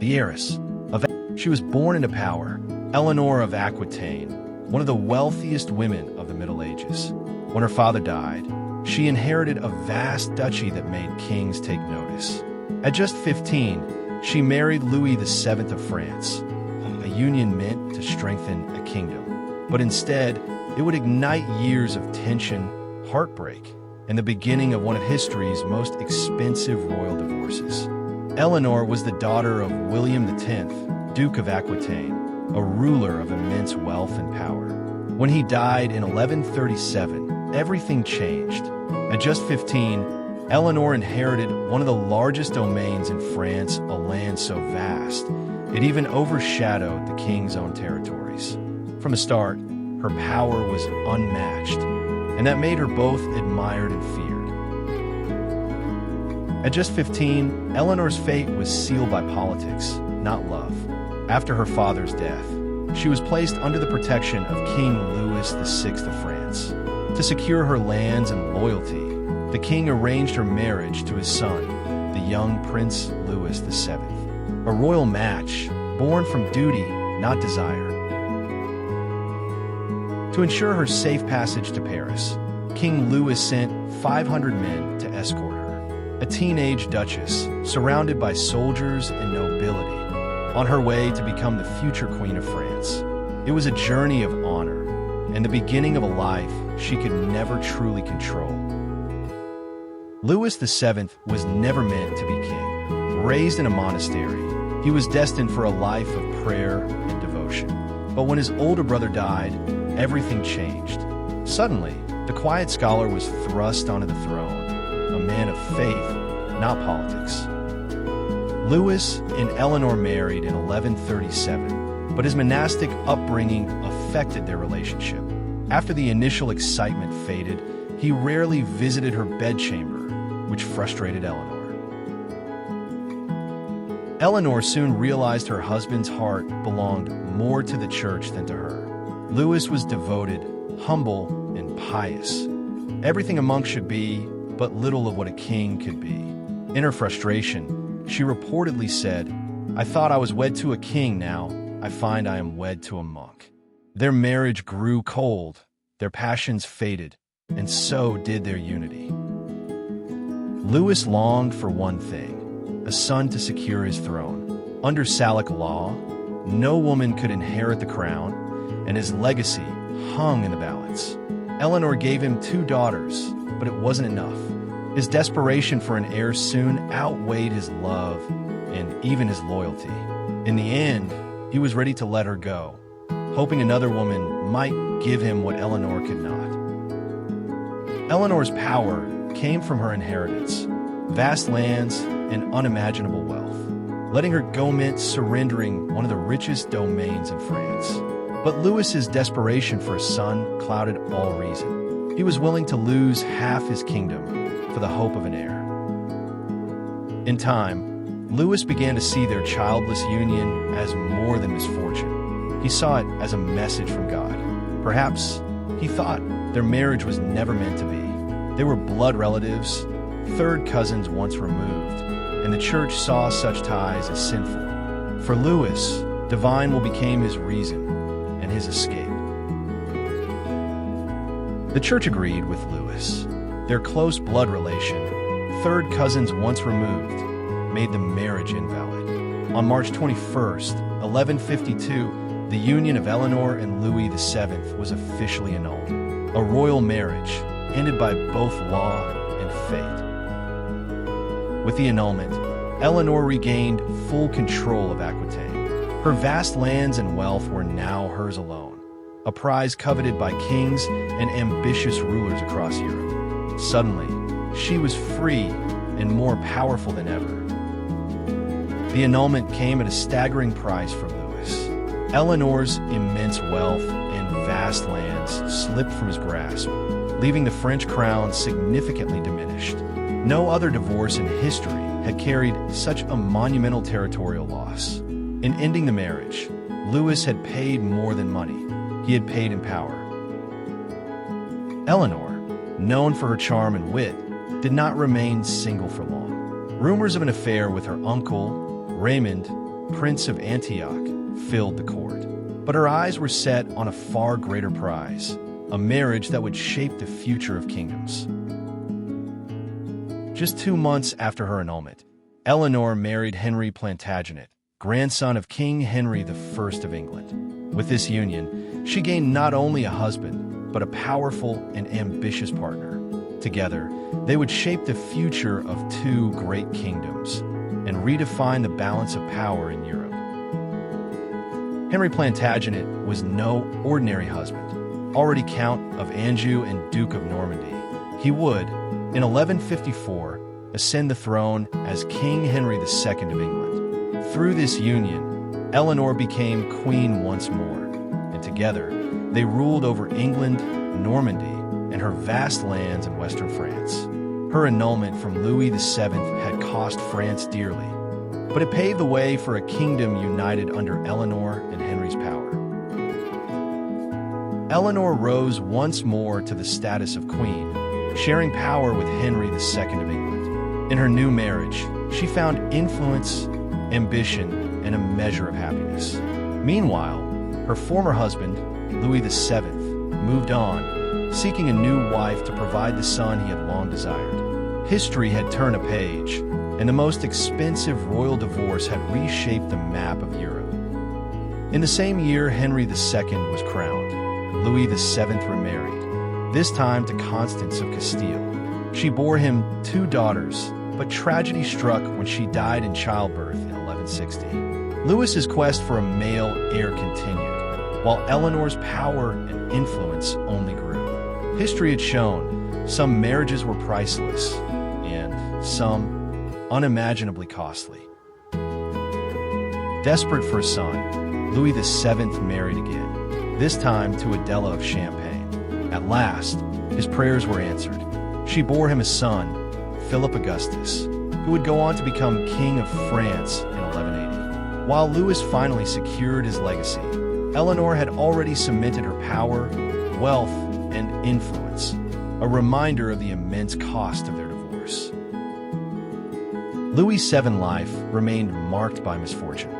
the heiress of. She was born into power, Eleanor of Aquitaine, one of the wealthiest women of the Middle Ages. When her father died, she inherited a vast duchy that made kings take notice. At just 15, she married Louis VII of France, a union meant to strengthen a kingdom. But instead, it would ignite years of tension, heartbreak, and the beginning of one of history's most expensive royal divorces. Eleanor was the daughter of William X, Duke of Aquitaine, a ruler of immense wealth and power. When he died in 1137, everything changed. At just 15, Eleanor inherited one of the largest domains in France, a land so vast, it even overshadowed the king's own territories. From the start, her power was unmatched, and that made her both admired and feared. At just 15, Eleanor's fate was sealed by politics, not love. After her father's death, she was placed under the protection of King Louis VI of France. To secure her lands and loyalty, the king arranged her marriage to his son, the young Prince Louis VII. A royal match born from duty, not desire. To ensure her safe passage to Paris, King Louis sent 500 men to escort her, a teenage duchess surrounded by soldiers and nobility, on her way to become the future Queen of France. It was a journey of honor, and the beginning of a life she could never truly control. Louis VII was never meant to be king. Raised in a monastery, he was destined for a life of prayer and devotion. But when his older brother died, everything changed. Suddenly, the quiet scholar was thrust onto the throne, a man of faith, not politics. Louis and Eleanor married in 1137, but his monastic upbringing affected their relationship. After the initial excitement faded, he rarely visited her bedchamber, which frustrated Eleanor. Eleanor soon realized her husband's heart belonged more to the church than to her. Louis was devoted, humble, and pious. Everything a monk should be, but little of what a king could be. In her frustration, she reportedly said, "I thought I was wed to a king, now I find I am wed to a monk." Their marriage grew cold, their passions faded, and so did their unity. Louis longed for one thing, a son to secure his throne. Under Salic law, no woman could inherit the crown, and his legacy hung in the balance. Eleanor gave him 2 daughters, but it wasn't enough. His desperation for an heir soon outweighed his love and even his loyalty. In the end, he was ready to let her go, hoping another woman might give him what Eleanor could not. Eleanor's power came from her inheritance, vast lands and unimaginable wealth. Letting her go meant surrendering one of the richest domains in France. But Louis's desperation for a son clouded all reason. He was willing to lose half his kingdom for the hope of an heir. In time, Louis began to see their childless union as more than misfortune. He saw it as a message from God. Perhaps he thought their marriage was never meant to be. They were blood relatives, third cousins once removed, and the church saw such ties as sinful. For Louis, divine will became his reason and his escape. The church agreed with Louis. Their close blood relation, third cousins once removed, made the marriage invalid. On March 21st, 1152, the union of Eleanor and Louis VII was officially annulled. A royal marriage ended by both law and fate. With the annulment, Eleanor regained full control of Aquitaine. Her vast lands and wealth were now hers alone, a prize coveted by kings and ambitious rulers across Europe. Suddenly, she was free and more powerful than ever. The annulment came at a staggering price for Louis. Eleanor's immense wealth and vast lands slipped from his grasp, leaving the French crown significantly diminished. No other divorce in history had carried such a monumental territorial loss. In ending the marriage, Louis had paid more than money. He had paid in power. Eleanor, known for her charm and wit, did not remain single for long. Rumors of an affair with her uncle, Raymond, Prince of Antioch, filled the court. But her eyes were set on a far greater prize, a marriage that would shape the future of kingdoms. Just 2 months after her annulment, Eleanor married Henry Plantagenet, grandson of King Henry I of England. With this union, she gained not only a husband, but a powerful and ambitious partner. Together, they would shape the future of 2 great kingdoms and redefine the balance of power in Europe. Henry Plantagenet was no ordinary husband. Already Count of Anjou and Duke of Normandy, he would, in 1154, ascend the throne as King Henry II of England. Through this union, Eleanor became queen once more, and together they ruled over England, Normandy, and her vast lands in western France. Her annulment from Louis VII had cost France dearly, but it paved the way for a kingdom united under Eleanor and Henry's power. Eleanor rose once more to the status of queen, sharing power with Henry II of England. In her new marriage, she found influence, ambition, and a measure of happiness. Meanwhile, her former husband, Louis VII, moved on, seeking a new wife to provide the son he had long desired. History had turned a page, and the most expensive royal divorce had reshaped the map of Europe. In the same year Henry II was crowned, Louis VII remarried, this time to Constance of Castile. She bore him 2 daughters, but tragedy struck when she died in childbirth in 1160. Louis's quest for a male heir continued, while Eleanor's power and influence only grew. History had shown some marriages were priceless, and some unimaginably costly. Desperate for a son, Louis VII married again, this time to Adela of Champagne. At last, his prayers were answered. She bore him a son, Philip Augustus, who would go on to become King of France in 1180. While Louis finally secured his legacy, Eleanor had already cemented her power, wealth, and influence, a reminder of the immense cost of their divorce. Louis' VII life remained marked by misfortune.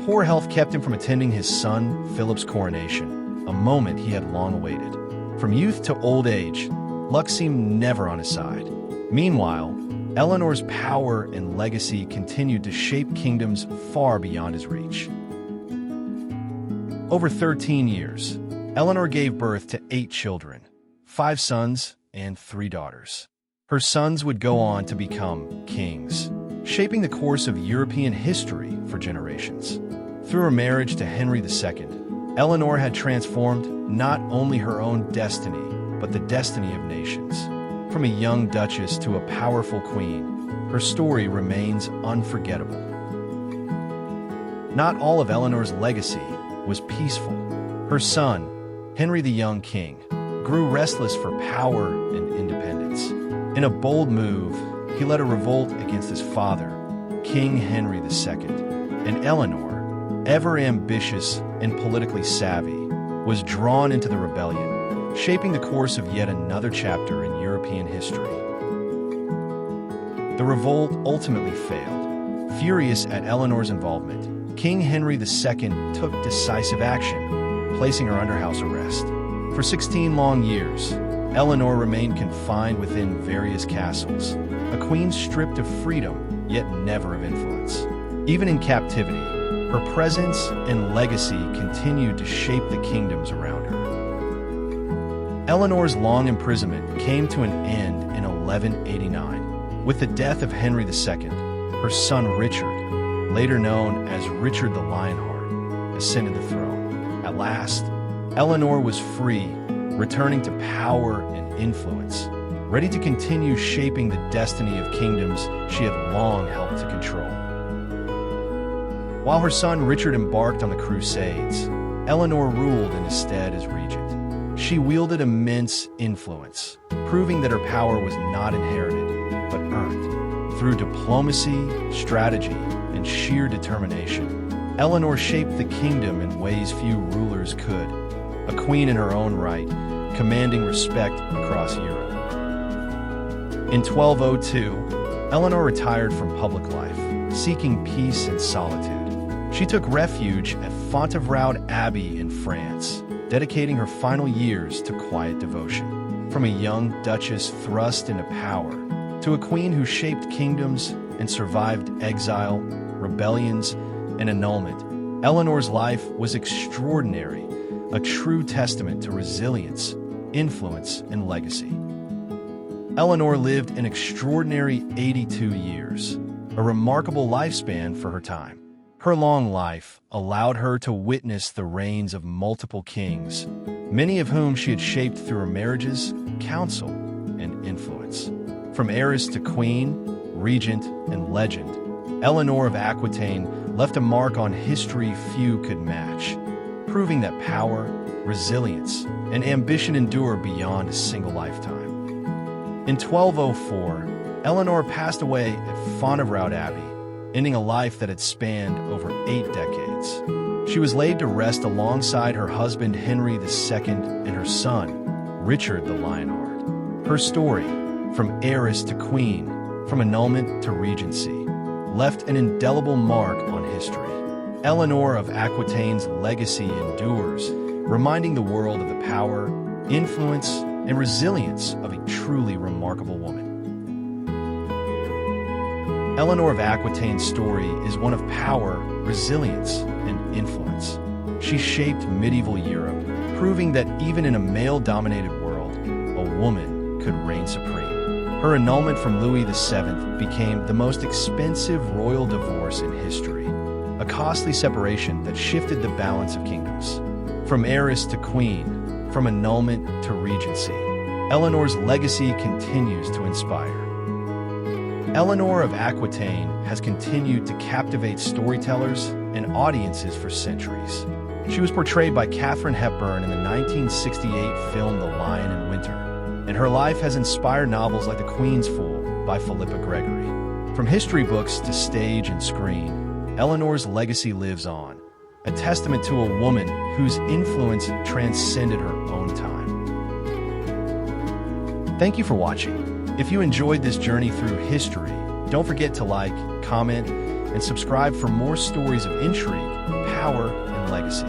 Poor health kept him from attending his son Philip's coronation, a moment he had long awaited. From youth to old age, luck seemed never on his side. Meanwhile, Eleanor's power and legacy continued to shape kingdoms far beyond his reach. Over 13 years, Eleanor gave birth to 8 children, 5 sons and 3 daughters. Her sons would go on to become kings, shaping the course of European history for generations. Through her marriage to Henry II, Eleanor had transformed not only her own destiny, but the destiny of nations. From a young duchess to a powerful queen, her story remains unforgettable. Not all of Eleanor's legacy was peaceful. Her son, Henry the Young King, grew restless for power and independence. In a bold move, he led a revolt against his father, King Henry II, and Eleanor, ever ambitious and politically savvy, was drawn into the rebellion, shaping the course of yet another chapter in European history. The revolt ultimately failed. Furious at Eleanor's involvement, King Henry II took decisive action, placing her under house arrest. For 16 long years, Eleanor remained confined within various castles, a queen stripped of freedom, yet never of influence. Even in captivity, her presence and legacy continued to shape the kingdoms around her. Eleanor's long imprisonment came to an end in 1189. With the death of Henry II, her son Richard, later known as Richard the Lionheart, ascended the throne. At last, Eleanor was free, returning to power and influence, ready to continue shaping the destiny of kingdoms she had long helped to control. While her son Richard embarked on the Crusades, Eleanor ruled in his stead as regent. She wielded immense influence, proving that her power was not inherited, but earned. Through diplomacy, strategy, and sheer determination, Eleanor shaped the kingdom in ways few rulers could, a queen in her own right, commanding respect across Europe. In 1202, Eleanor retired from public life, seeking peace and solitude. She took refuge at Fontevraud Abbey in France, dedicating her final years to quiet devotion. From a young duchess thrust into power to a queen who shaped kingdoms and survived exile, rebellions, and annulment, Eleanor's life was extraordinary, a true testament to resilience, influence, and legacy. Eleanor lived an extraordinary 82 years, a remarkable lifespan for her time. Her long life allowed her to witness the reigns of multiple kings, many of whom she had shaped through her marriages, counsel, and influence. From heiress to queen, regent, and legend, Eleanor of Aquitaine left a mark on history few could match, proving that power, resilience, and ambition endure beyond a single lifetime. In 1204, Eleanor passed away at Fontevraud Abbey, ending a life that had spanned over 8 decades. She was laid to rest alongside her husband Henry II and her son, Richard the Lionheart. Her story, from heiress to queen, from annulment to regency, left an indelible mark on history. Eleanor of Aquitaine's legacy endures, reminding the world of the power, influence, and resilience of a truly remarkable woman. Eleanor of Aquitaine's story is one of power, resilience, and influence. She shaped medieval Europe, proving that even in a male-dominated world, a woman could reign supreme. Her annulment from Louis VII became the most expensive royal divorce in history, a costly separation that shifted the balance of kingdoms. From heiress to queen, from annulment to regency, Eleanor's legacy continues to inspire. Eleanor of Aquitaine has continued to captivate storytellers and audiences for centuries. She was portrayed by Katharine Hepburn in the 1968 film The Lion in Winter, and her life has inspired novels like The Queen's Fool by Philippa Gregory. From history books to stage and screen, Eleanor's legacy lives on, a testament to a woman whose influence transcended her own time. Thank you for watching. If you enjoyed this journey through history, don't forget to like, comment, and subscribe for more stories of intrigue, power, and legacy.